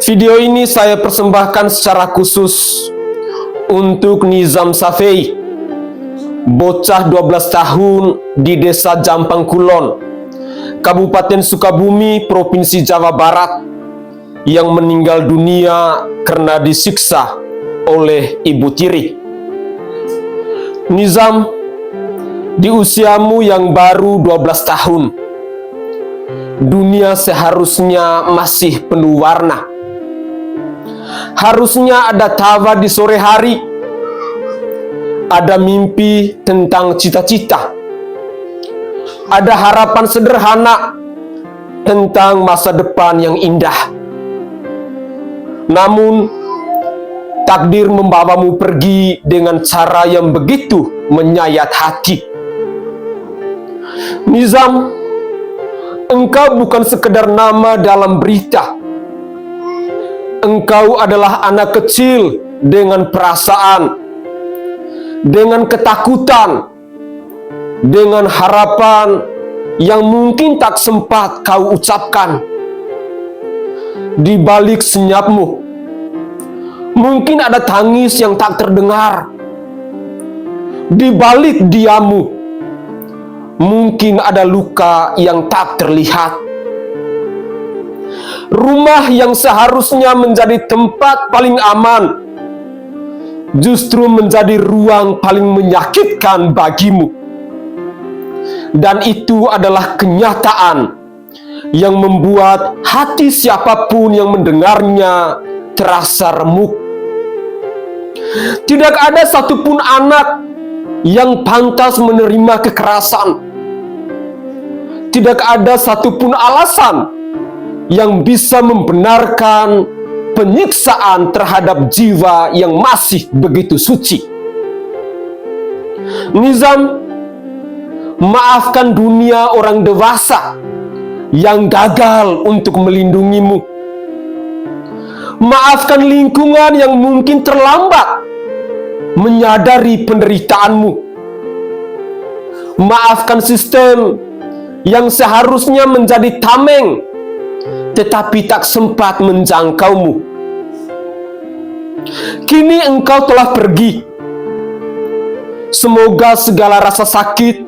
Video ini saya persembahkan secara khusus untuk Nizam Safei, bocah 12 tahun di Desa Jampang Kulon, Kabupaten Sukabumi, Provinsi Jawa Barat, yang meninggal dunia karena disiksa oleh ibu tiri. Nizam, di usiamu yang baru 12 tahun, dunia seharusnya masih penuh warna. Harusnya ada tawa di sore hari, ada mimpi tentang cita-cita, ada harapan sederhana tentang masa depan yang indah. Namun, takdir membawamu pergi dengan cara yang begitu menyayat hati. Nizam, engkau bukan sekedar nama dalam berita. Engkau adalah anak kecil dengan perasaan, dengan ketakutan, dengan harapan yang mungkin tak sempat kau ucapkan. Di balik senyapmu, mungkin ada tangis yang tak terdengar. Di balik diammu, mungkin ada luka yang tak terlihat. Rumah yang seharusnya menjadi tempat paling aman, justru menjadi ruang paling menyakitkan bagimu. Dan itu adalah kenyataan yang membuat hati siapapun yang mendengarnya terasa remuk. Tidak ada satupun anak yang pantas menerima kekerasan. Tidak ada satupun alasan yang bisa membenarkan penyiksaan terhadap jiwa yang masih begitu suci. Nizam, maafkan dunia orang dewasa yang gagal untuk melindungimu. Maafkan lingkungan yang mungkin terlambat menyadari penderitaanmu. Maafkan sistem yang seharusnya menjadi tameng tetapi tak sempat menjangkaumu. Kini engkau telah pergi. Semoga segala rasa sakit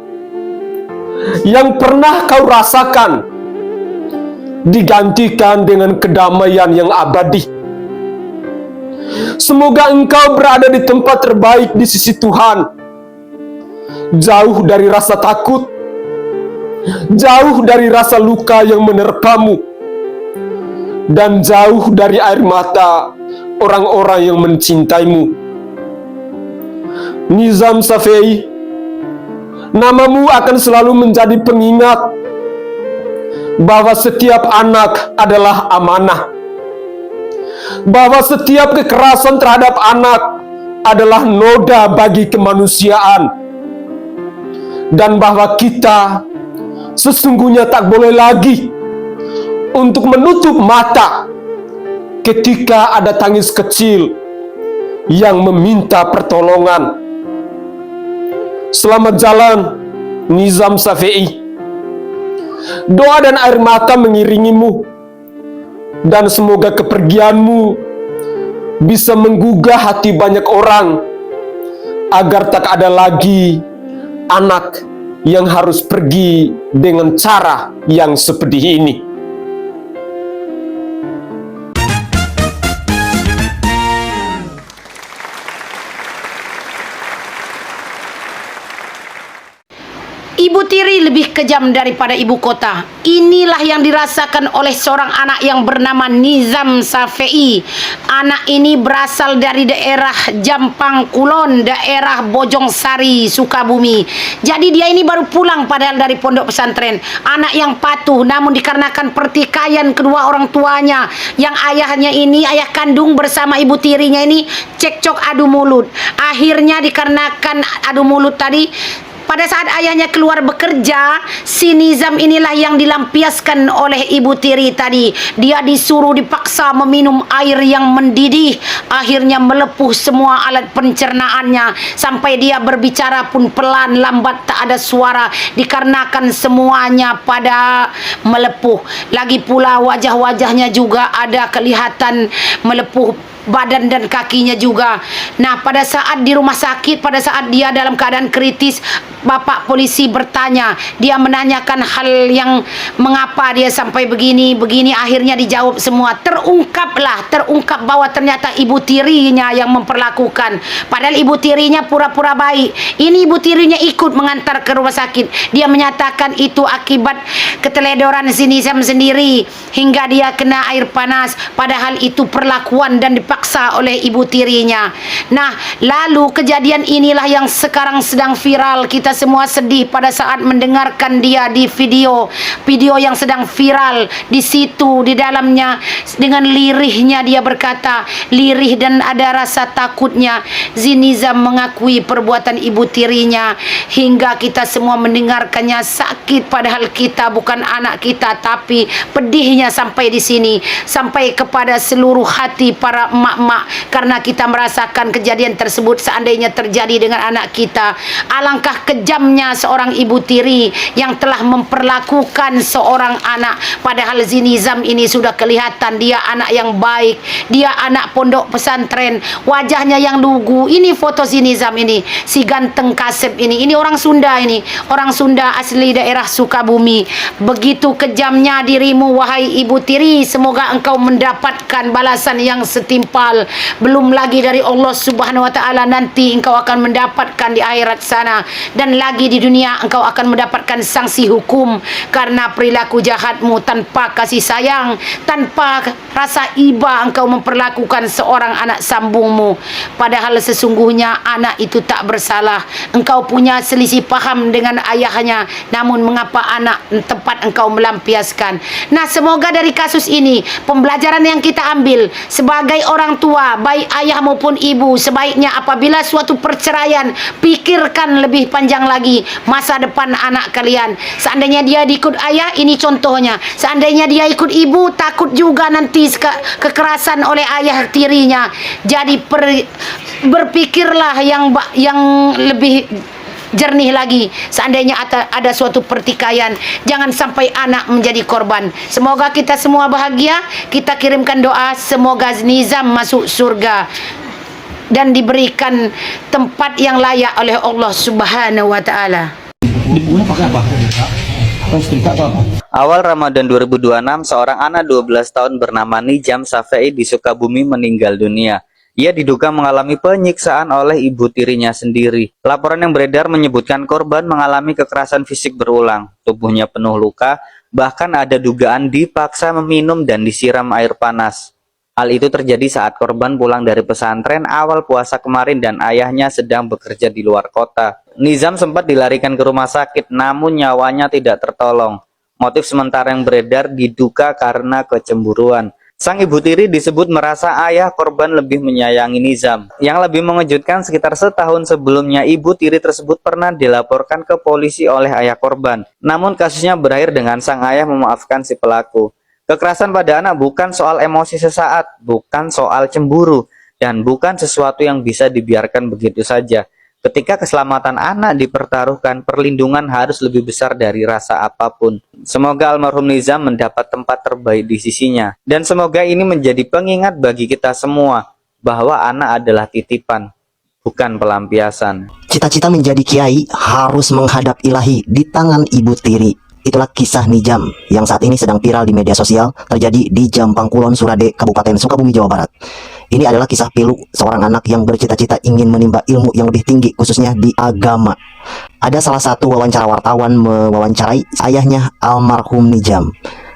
yang pernah kau rasakan digantikan dengan kedamaian yang abadi. Semoga engkau berada di tempat terbaik di sisi Tuhan, jauh dari rasa takut, jauh dari rasa luka yang menerpamu, dan jauh dari air mata orang-orang yang mencintaimu. Nizam Safei, namamu akan selalu menjadi pengingat bahwa setiap anak adalah amanah, bahwa setiap kekerasan terhadap anak adalah noda bagi kemanusiaan, dan bahwa kita sesungguhnya tak boleh lagi untuk menutup mata ketika ada tangis kecil yang meminta pertolongan. Selamat jalan, Nizam Safei. Doa dan air mata mengiringimu, dan semoga kepergianmu bisa menggugah hati banyak orang agar tak ada lagi anak yang harus pergi dengan cara yang seperti ini. Ibu tiri lebih kejam daripada ibu kota. Inilah yang dirasakan oleh seorang anak yang bernama Nizam Safei. Anak ini berasal dari daerah Jampang Kulon, daerah Bojongsari, Sukabumi. Jadi dia ini baru pulang padahal dari pondok pesantren. Anak yang patuh, namun dikarenakan pertikaian kedua orang tuanya, yang ayahnya ini, ayah kandung bersama ibu tirinya ini cekcok adu mulut. Akhirnya dikarenakan adu mulut tadi, Pada saat ayahnya keluar bekerja, si Nizam inilah yang dilampiaskan oleh ibu tiri tadi. Dia disuruh dipaksa meminum air yang mendidih. Akhirnya melepuh semua alat pencernaannya. Sampai dia berbicara pun pelan, lambat, tak ada suara. Dikarenakan semuanya pada melepuh. Lagi pula wajah-wajahnya juga ada kelihatan melepuh, badan dan kakinya juga. Nah, pada saat di rumah sakit, pada saat dia dalam keadaan kritis, bapak polisi bertanya, dia menanyakan hal yang mengapa dia sampai begini, akhirnya dijawab semua. Terungkap bahwa ternyata ibu tirinya yang memperlakukan. Padahal ibu tirinya pura-pura baik. Ini ibu tirinya ikut mengantar ke rumah sakit. Dia menyatakan itu akibat keteledoran si Nizam sendiri hingga dia kena air panas. Padahal itu perlakuan dan dipaksa oleh ibu tirinya. Nah, lalu kejadian inilah yang sekarang sedang viral. Kita semua sedih pada saat mendengarkan dia di video yang sedang viral. Di situ di dalamnya dengan lirihnya dia berkata, lirih dan ada rasa takutnya, Nizam mengakui perbuatan ibu tirinya. Hingga kita semua mendengarkannya sakit, padahal kita bukan anak kita. Tapi pedihnya sampai di sini, sampai kepada seluruh hati para emak-emak, karena kita merasakan kejadian tersebut seandainya terjadi dengan anak kita. Alangkah kejamnya seorang ibu tiri yang telah memperlakukan seorang anak. Padahal Nizam ini sudah kelihatan dia anak yang baik, dia anak pondok pesantren, wajahnya yang lugu. Ini foto Nizam ini, si ganteng Kasep ini orang Sunda, ini orang Sunda asli daerah Sukabumi. Begitu kejamnya dirimu wahai ibu tiri, semoga engkau mendapatkan balasan yang setimpal. Belum lagi dari Allah Subhanahu wa taala, nanti engkau akan mendapatkan di akhirat sana, dan lagi di dunia engkau akan mendapatkan sanksi hukum karena perilaku jahatmu. Tanpa kasih sayang, tanpa rasa iba, engkau memperlakukan seorang anak sambungmu. Padahal sesungguhnya anak itu tak bersalah. Engkau punya selisih paham dengan ayahnya, namun mengapa anak tempat engkau melampiaskan. Nah, semoga dari kasus ini pembelajaran yang kita ambil sebagai orang tua, baik ayah maupun ibu, sebaiknya apabila suatu perceraian, pikirkan lebih panjang lagi masa depan anak kalian. Seandainya dia ikut ayah, ini contohnya. Seandainya dia ikut ibu, takut juga nanti kekerasan oleh ayah tirinya. Jadi berpikirlah yang lebih jernih lagi. Seandainya ada suatu pertikaian, jangan sampai anak menjadi korban. Semoga kita semua bahagia. Kita kirimkan doa semoga Nizam masuk surga dan diberikan tempat yang layak oleh Allah Subhanahu wa taala. Awal Ramadan 2026, seorang anak 12 tahun bernama Nizam Safei di Sukabumi meninggal dunia. Ia diduga mengalami penyiksaan oleh ibu tirinya sendiri. Laporan yang beredar menyebutkan korban mengalami kekerasan fisik berulang. Tubuhnya penuh luka, bahkan ada dugaan dipaksa meminum dan disiram air panas. Hal itu terjadi saat korban pulang dari pesantren awal puasa kemarin dan ayahnya sedang bekerja di luar kota. Nizam sempat dilarikan ke rumah sakit, namun nyawanya tidak tertolong. Motif sementara yang beredar diduga karena kecemburuan. Sang ibu tiri disebut merasa ayah korban lebih menyayangi Nizam. Yang lebih mengejutkan, sekitar setahun sebelumnya ibu tiri tersebut pernah dilaporkan ke polisi oleh ayah korban. Namun kasusnya berakhir dengan sang ayah memaafkan si pelaku. Kekerasan pada anak bukan soal emosi sesaat, bukan soal cemburu, dan bukan sesuatu yang bisa dibiarkan begitu saja. Ketika keselamatan anak dipertaruhkan, perlindungan harus lebih besar dari rasa apapun. Semoga almarhum Nizam mendapat tempat terbaik di sisinya. Dan semoga ini menjadi pengingat bagi kita semua, bahwa anak adalah titipan, bukan pelampiasan. Cita-cita menjadi kiai harus menghadap ilahi di tangan ibu tiri. Itulah kisah Nizam yang saat ini sedang viral di media sosial, terjadi di Jampang Kulon, Surade, Kabupaten Sukabumi, Jawa Barat. Ini adalah kisah pilu seorang anak yang bercita-cita ingin menimba ilmu yang lebih tinggi, khususnya di agama. Ada salah satu wawancara wartawan mewawancarai ayahnya almarhum Nizam.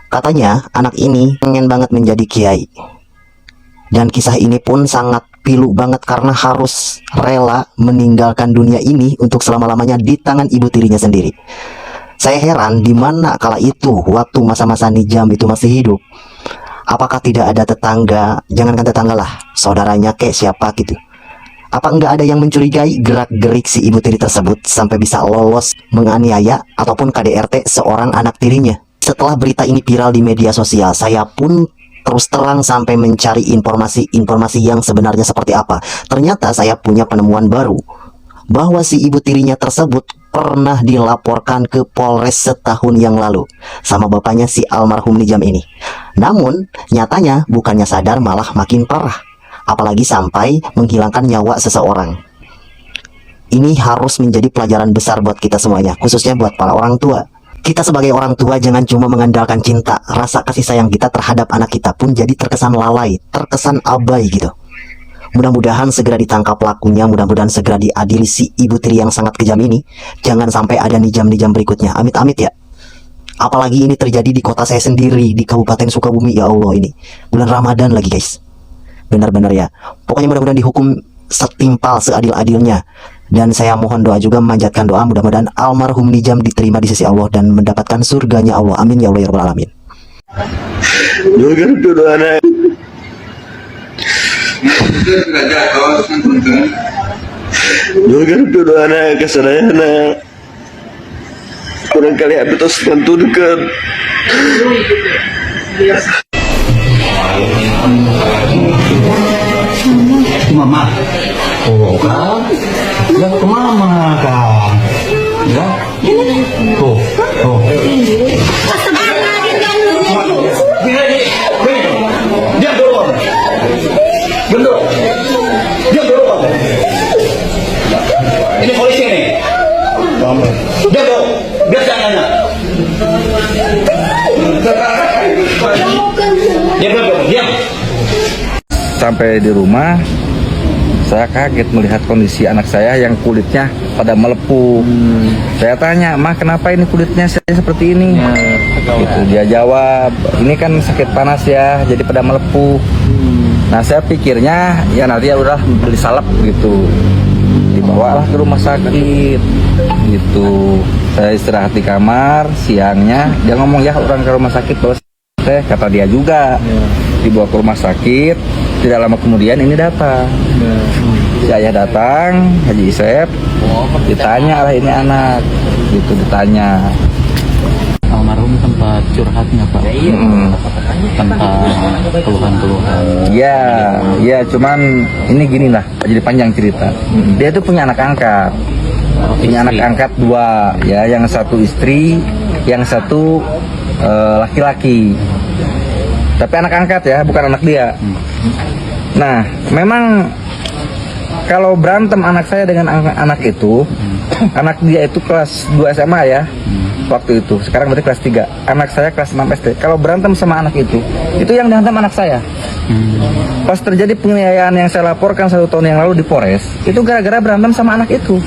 Katanya anak ini pengen banget menjadi kiai. Dan kisah ini pun sangat pilu banget karena harus rela meninggalkan dunia ini untuk selama-lamanya di tangan ibu tirinya sendiri. Saya heran di mana kala itu waktu masa-masa Nizam itu masih hidup. Apakah tidak ada tetangga, jangankan tetangga lah, saudaranya kayak siapa gitu, Apa enggak ada yang mencurigai gerak-gerik si ibu tiri tersebut sampai bisa lolos menganiaya ataupun KDRT seorang anak tirinya? Setelah berita ini viral di media sosial, saya pun terus terang sampai mencari informasi yang sebenarnya seperti apa. Ternyata saya punya penemuan baru, bahwa si ibu tirinya tersebut pernah dilaporkan ke Polres setahun yang lalu sama bapaknya si almarhum Nijam ini. Namun nyatanya bukannya sadar, malah makin parah, apalagi sampai menghilangkan nyawa seseorang. Ini harus menjadi pelajaran besar buat kita semuanya, khususnya buat para orang tua. Kita sebagai orang tua jangan cuma mengandalkan cinta, rasa kasih sayang kita terhadap anak kita pun jadi terkesan lalai, terkesan abai gitu. Mudah-mudahan segera ditangkap pelakunya, mudah-mudahan segera diadili si ibu tiri yang sangat kejam ini. Jangan sampai ada nijam-nijam berikutnya, amit-amit ya. Apalagi ini terjadi di kota saya sendiri, di Kabupaten Sukabumi. Ya Allah, ini bulan Ramadan lagi guys. Benar-benar ya. Pokoknya mudah-mudahan dihukum setimpal, seadil-adilnya. Dan saya mohon doa juga, memanjatkan doa, mudah-mudahan almarhum Nijam diterima di sisi Allah dan mendapatkan surganya Allah. Amin ya Allah ya Rabbal Alamin. Jangan duduk anak kesadayana. Kurang kali habis terus tentukan. Mama, oh kan, yang ke mama kan, ya, tuh, tuh. Dia dorong, gendong, dia dorong. Ini polisi nih, dia dorong, dia jangan. Dia dorong, diam. Sampai di rumah, saya kaget melihat kondisi anak saya yang kulitnya pada melepuh. Saya tanya, "Ma, kenapa ini kulitnya saya seperti ini?" Gitu. Dia jawab, "Ini kan sakit panas ya, jadi pada melepuh." Nah, saya pikirnya ya nanti ya udah beli salep gitu. Dibawalah ke rumah sakit gitu. Saya istirahat di kamar, siangnya dia ngomong, "Ya, orang ke rumah sakit bawa teh," kata dia juga. Dibawa ke rumah sakit. Tidak lama kemudian ini datang. Si ayah datang, Haji Isep, ditanya lah ini anak, gitu ditanya. Almarhum tempat curhatnya Pak, tentang keluhan-keluhan. Ya, cuman ini gini lah, jadi panjang cerita. Dia tuh punya anak angkat, anak angkat 2, ya, yang satu istri, yang satu laki-laki. Tapi anak angkat ya, bukan anak dia. Nah, memang kalau berantem anak saya dengan anak itu, anak dia itu kelas 2 SMA ya, waktu itu. Sekarang berarti kelas 3. Anak saya kelas 6 SD. Kalau berantem sama anak itu yang dihantam anak saya. Pas terjadi penganiayaan yang saya laporkan 1 tahun yang lalu di Polres, itu gara-gara berantem sama anak itu.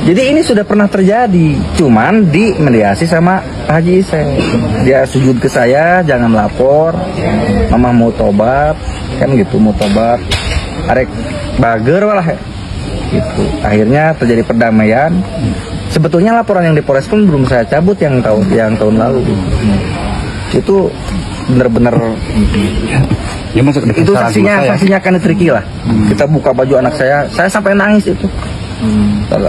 Jadi ini sudah pernah terjadi, cuman dimediasi sama Haji Isep. Dia sujud ke saya, jangan lapor, mama mau tobat, kan gitu, mau tobat, arek bager lah, gitu. Akhirnya terjadi perdamaian. Sebetulnya laporan yang di Polres pun belum saya cabut yang tahun lalu. Itu benar-benar Ya, itu saksinya kan tricky lah. Kita buka baju anak saya sampai nangis itu.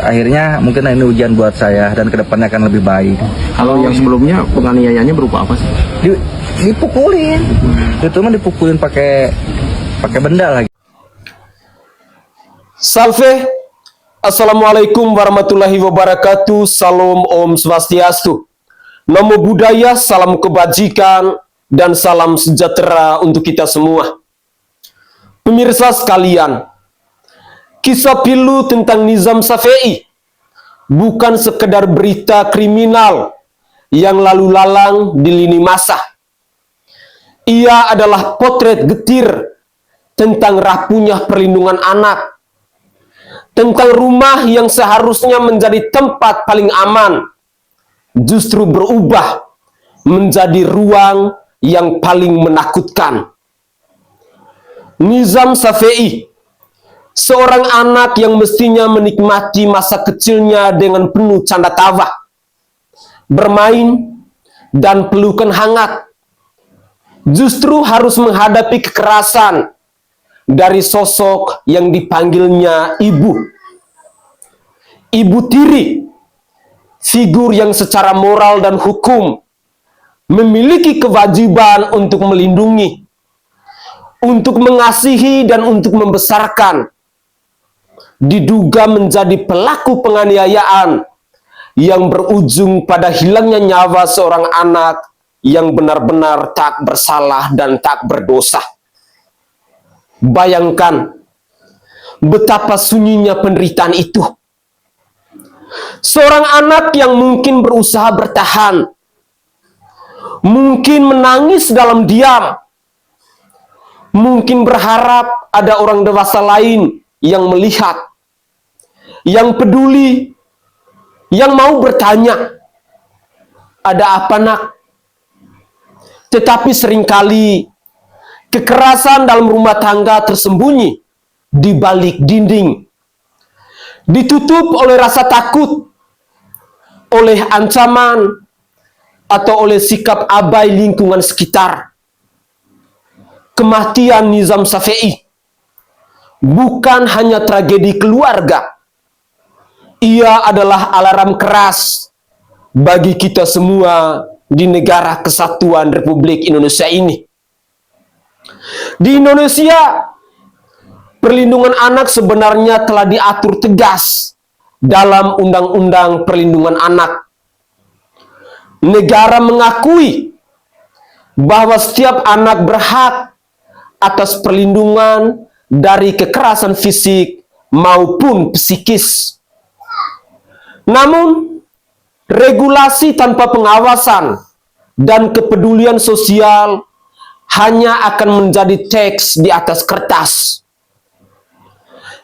Akhirnya mungkin ini ujian buat saya dan kedepannya akan lebih baik. Kalau yang sebelumnya penganiayaannya berupa apa sih? Dipukulin. Itu mah dipukulin pakai benda lagi. Salve. Assalamualaikum warahmatullahi wabarakatuh. Salam Om Swastiastu. Namo Buddhaya, salam kebajikan dan salam sejahtera untuk kita semua. Pemirsa sekalian, kisah pilu tentang Nizam Safei bukan sekedar berita kriminal yang lalu lalang di lini masa. Ia adalah potret getir tentang rapuhnya perlindungan anak, tentang rumah yang seharusnya menjadi tempat paling aman, justru berubah menjadi ruang yang paling menakutkan. Nizam Safei, seorang anak yang mestinya menikmati masa kecilnya dengan penuh canda tawa, bermain, dan pelukan hangat, justru harus menghadapi kekerasan dari sosok yang dipanggilnya ibu. Ibu tiri, figur yang secara moral dan hukum memiliki kewajiban untuk melindungi, untuk mengasihi, dan untuk membesarkan, diduga menjadi pelaku penganiayaan yang berujung pada hilangnya nyawa seorang anak yang benar-benar tak bersalah dan tak berdosa. Bayangkan betapa sunyinya penderitaan itu. Seorang anak yang mungkin berusaha bertahan, mungkin menangis dalam diam, mungkin berharap ada orang dewasa lain yang melihat, yang peduli, yang mau bertanya, "Ada apa, Nak?" Tetapi seringkali kekerasan dalam rumah tangga tersembunyi di balik dinding, ditutup oleh rasa takut, oleh ancaman, atau oleh sikap abai lingkungan sekitar. Kematian Nizam Shafei bukan hanya tragedi keluarga, ia adalah alarm keras bagi kita semua di negara kesatuan Republik Indonesia ini. Di Indonesia, perlindungan anak sebenarnya telah diatur tegas dalam Undang-Undang Perlindungan Anak. Negara mengakui bahwa setiap anak berhak atas perlindungan dari kekerasan fisik maupun psikis. Namun, regulasi tanpa pengawasan dan kepedulian sosial hanya akan menjadi teks di atas kertas.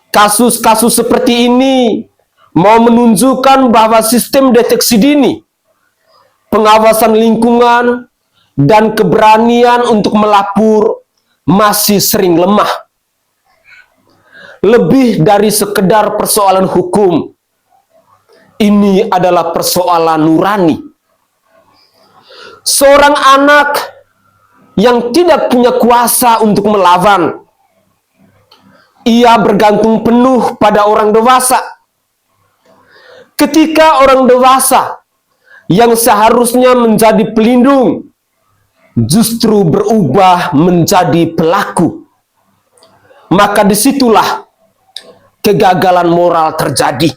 Kasus-kasus seperti ini mau menunjukkan bahwa sistem deteksi dini, pengawasan lingkungan, dan keberanian untuk melapor masih sering lemah. Lebih dari sekedar persoalan hukum, ini adalah persoalan nurani. Seorang anak yang tidak punya kuasa untuk melawan, ia bergantung penuh pada orang dewasa. Ketika orang dewasa yang seharusnya menjadi pelindung justru berubah menjadi pelaku, maka disitulah kegagalan moral terjadi.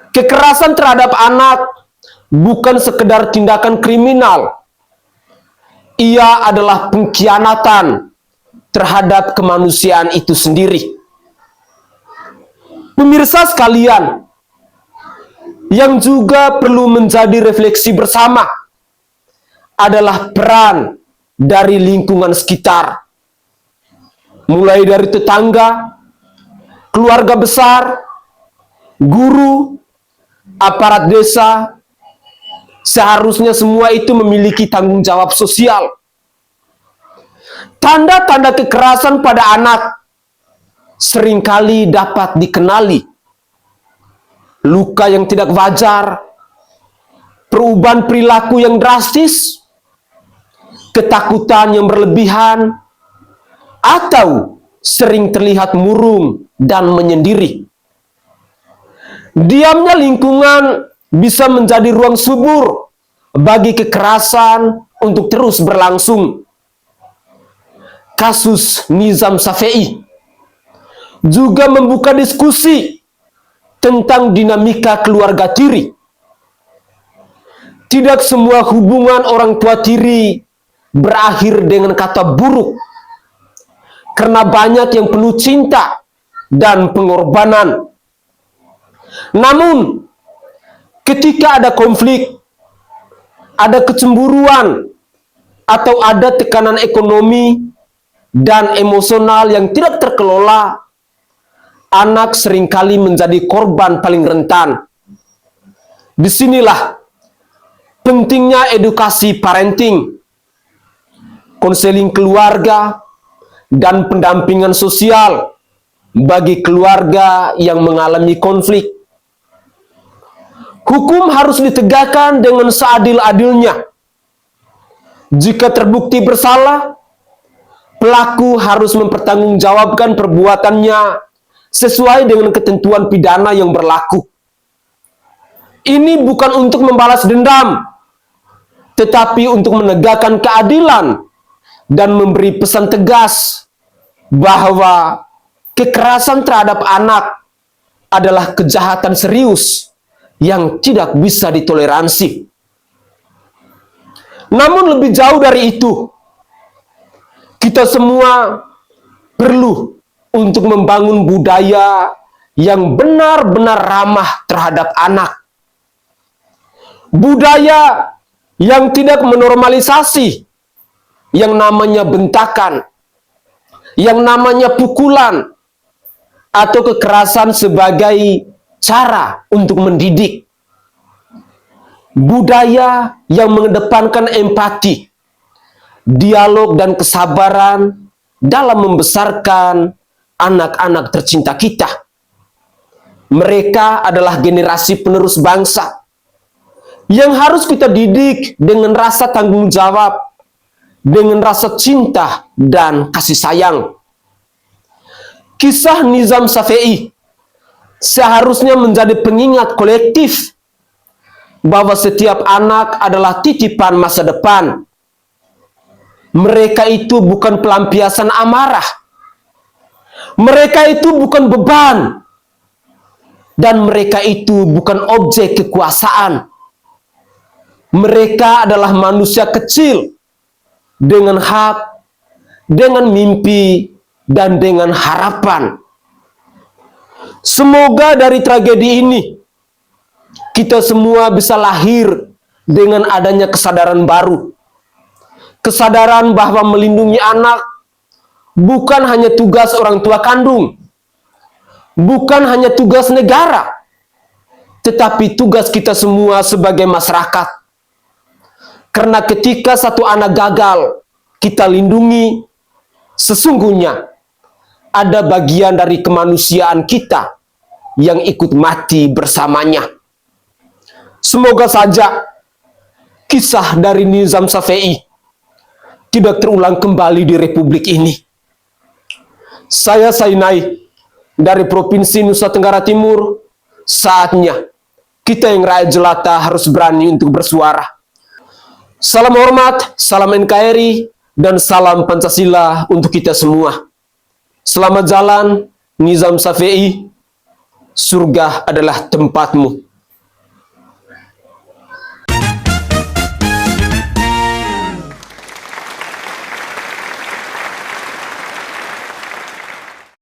Kekerasan terhadap anak bukan sekedar tindakan kriminal, ia adalah pengkhianatan terhadap kemanusiaan itu sendiri. Pemirsa sekalian, yang juga perlu menjadi refleksi bersama adalah peran dari lingkungan sekitar, mulai dari tetangga, keluarga besar, guru, aparat desa. Seharusnya semua itu memiliki tanggung jawab sosial. Tanda-tanda kekerasan pada anak seringkali dapat dikenali. Luka yang tidak wajar, perubahan perilaku yang drastis, ketakutan yang berlebihan, atau sering terlihat murung dan menyendiri. Diamnya lingkungan bisa menjadi ruang subur bagi kekerasan untuk terus berlangsung. Kasus Nizam Shafei juga membuka diskusi tentang dinamika keluarga tiri. Tidak semua hubungan orang tua tiri berakhir dengan kata buruk, karena banyak yang penuh cinta dan pengorbanan. Namun, ketika ada konflik, ada kecemburuan, atau ada tekanan ekonomi dan emosional yang tidak terkelola, anak seringkali menjadi korban paling rentan. Disinilah pentingnya edukasi parenting, konseling keluarga, dan pendampingan sosial bagi keluarga yang mengalami konflik. Hukum harus ditegakkan dengan seadil-adilnya. Jika terbukti bersalah, pelaku harus mempertanggungjawabkan perbuatannya sesuai dengan ketentuan pidana yang berlaku. Ini bukan untuk membalas dendam, tetapi untuk menegakkan keadilan dan memberi pesan tegas bahwa kekerasan terhadap anak adalah kejahatan serius yang tidak bisa ditoleransi. Namun lebih jauh dari itu, kita semua perlu untuk membangun budaya yang benar-benar ramah terhadap anak. Budaya yang tidak menormalisasi yang namanya bentakan, yang namanya pukulan, atau kekerasan sebagai cara untuk mendidik. Budaya yang mengedepankan empati, dialog dan kesabaran dalam membesarkan anak-anak tercinta kita. Mereka adalah generasi penerus bangsa yang harus kita didik dengan rasa tanggung jawab, dengan rasa cinta dan kasih sayang. Kisah Nizam Shafe'i seharusnya menjadi pengingat kolektif bahwa setiap anak adalah titipan masa depan. Mereka itu bukan pelampiasan amarah. Mereka itu bukan beban. Dan mereka itu bukan objek kekuasaan. Mereka adalah manusia kecil dengan hak, dengan mimpi, dan dengan harapan. Semoga dari tragedi ini kita semua bisa lahir dengan adanya kesadaran baru. Kesadaran bahwa melindungi anak bukan hanya tugas orang tua kandung, bukan hanya tugas negara, tetapi tugas kita semua sebagai masyarakat. Karena ketika satu anak gagal kita lindungi, sesungguhnya ada bagian dari kemanusiaan kita yang ikut mati bersamanya. Semoga saja kisah dari Nizam Shafe'i tidak terulang kembali di Republik ini. Saya Sainai dari Provinsi Nusa Tenggara Timur. Saatnya kita yang rakyat jelata harus berani untuk bersuara. Salam hormat, salam NKRI, dan salam Pancasila untuk kita semua. Selamat jalan, Nizam Shafe'i. Surga adalah tempatmu.